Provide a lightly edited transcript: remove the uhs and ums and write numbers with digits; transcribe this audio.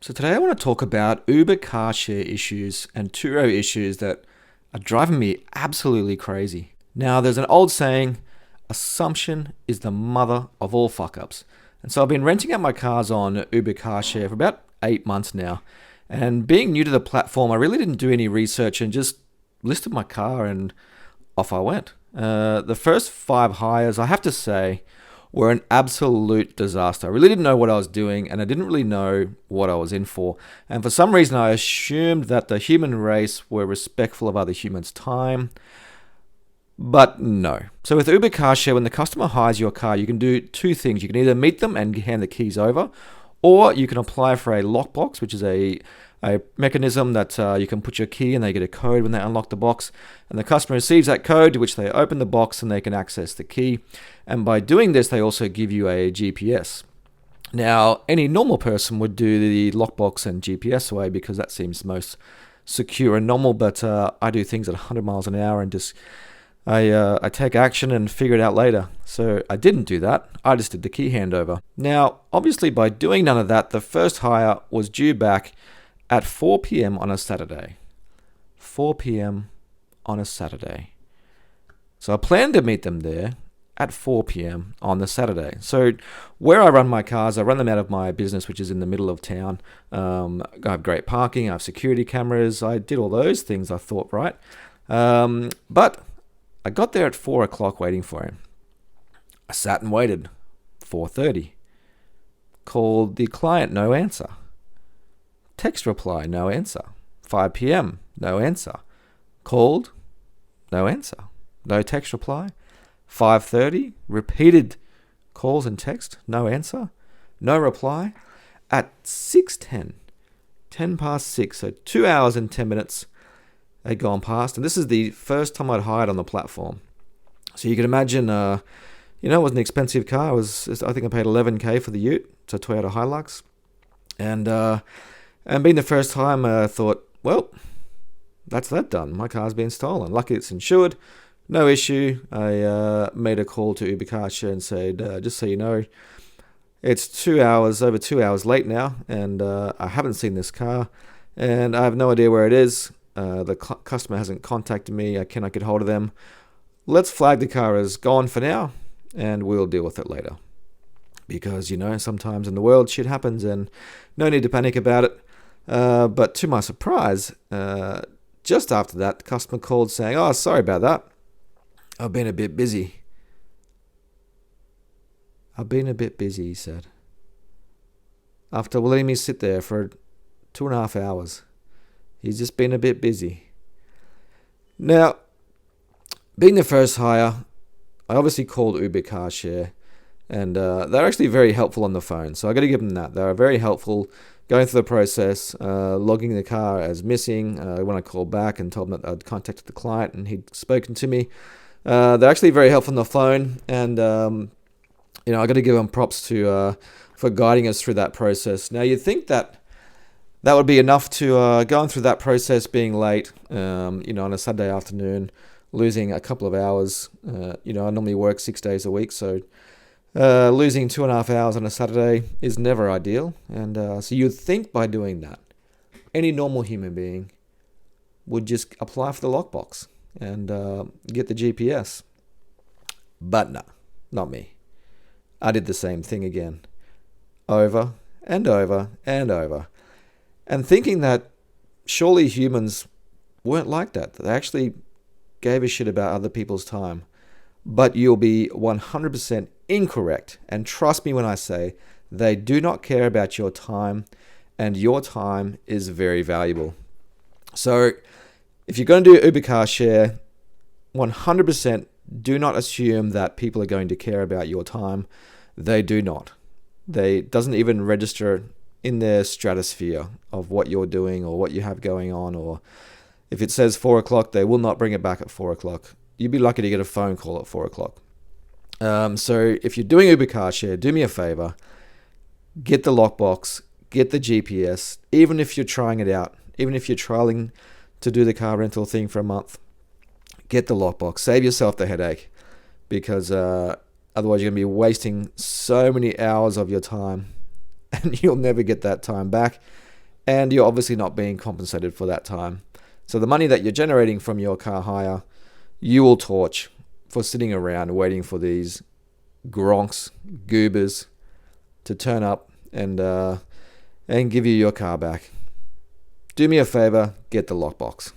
So today I want to talk about Uber car share issues and Turo issues that are driving me absolutely crazy. Now, there's an old saying, assumption is the mother of all fuck ups. And so I've been renting out my cars on Uber car share for about 8 months now. And being new to the platform, I really didn't do any research and just listed my car and off I went. The first 5 hires, I have to say, were an absolute disaster. I really didn't know what I was doing and I didn't really know what I was in for. And for some reason, I assumed that the human race were respectful of other humans' time. But no. So with Uber Car Share, when the customer hires your car, you can do two things. You can either meet them and hand the keys over, or you can apply for a lockbox, which is a mechanism that you can put your key and they get a code when they unlock the box. And the customer receives that code, to which they open the box and they can access the key. And by doing this, they also give you a GPS. Now, any normal person would do the lockbox and GPS away because that seems most secure and normal, but I do things at 100 miles an hour and just I take action and figure it out later. So I didn't do that. I just did the key handover. Now, obviously, by doing none of that, the first hire was due back at 4 p.m. on a Saturday. 4 p.m. on a Saturday. So I planned to meet them there at 4 p.m. on the Saturday. So where I run my cars, I run them out of my business, which is in the middle of town. I have great parking. I have security cameras. I did all those things, I thought, right? But I got there at 4 o'clock waiting for him. I sat and waited. 4:30. Called the client, no answer. Text reply, no answer. 5 p.m., no answer. Called, no answer. No text reply. 5:30, repeated calls and text, no answer. No reply. At 6:10, 10 past 6, so 2 hours and 10 minutes had gone past. And this is the first time I'd hired on the platform. So you can imagine, it was an expensive car. I think I paid $11,000 for the Ute. It's a Toyota Hilux. And being the first time, I thought, well, that's that done. My car's been stolen. Lucky it's insured. No issue. I made a call to Uber Car Share and said, just so you know, it's over 2 hours late now, and I haven't seen this car, and I have no idea where it is. The customer hasn't contacted me. I cannot get hold of them. Let's flag the car as gone for now, and we'll deal with it later. Because, sometimes in the world shit happens, and no need to panic about it. But to my surprise, just after that, the customer called saying, "Oh, sorry about that. I've been a bit busy." He said. After letting me sit there for 2.5 hours. He's just been a bit busy. Now, being the first hire, I obviously called Uber Car Share, and they're actually very helpful on the phone. So I got to give them that. They're very helpful going through the process, logging the car as missing. When I called back and told them that I'd contacted the client and he'd spoken to me, they're actually very helpful on the phone. And I got to give them props for guiding us through that process. Now, you'd think that would be enough to going through that process, being late, on a Saturday afternoon, losing a couple of hours. I normally work 6 days a week, so losing 2.5 hours on a Saturday is never ideal. And so you'd think by doing that, any normal human being would just apply for the lockbox and get the GPS. But no, not me. I did the same thing again, over and over and over. And thinking that surely humans weren't like that. They actually gave a shit about other people's time. But you'll be 100% incorrect. And trust me when I say they do not care about your time. And your time is very valuable. So if you're going to do Uber Car Share, 100% do not assume that people are going to care about your time. They do not. They doesn't even register in their stratosphere of what you're doing or what you have going on, or if it says 4 o'clock, they will not bring it back at 4 o'clock. You'd be lucky to get a phone call at 4 o'clock. So if you're doing Uber Car Share, do me a favor, get the lockbox, get the GPS, even if you're trying it out, even if you're trialing to do the car rental thing for a month, get the lockbox, save yourself the headache, because otherwise you're going to be wasting so many hours of your time and you'll never get that time back. and you're obviously not being compensated for that time. So the money that you're generating from your car hire, you will torch for sitting around waiting for these gronks, goobers, to turn up and give you your car back. Do me a favor, get the lockbox.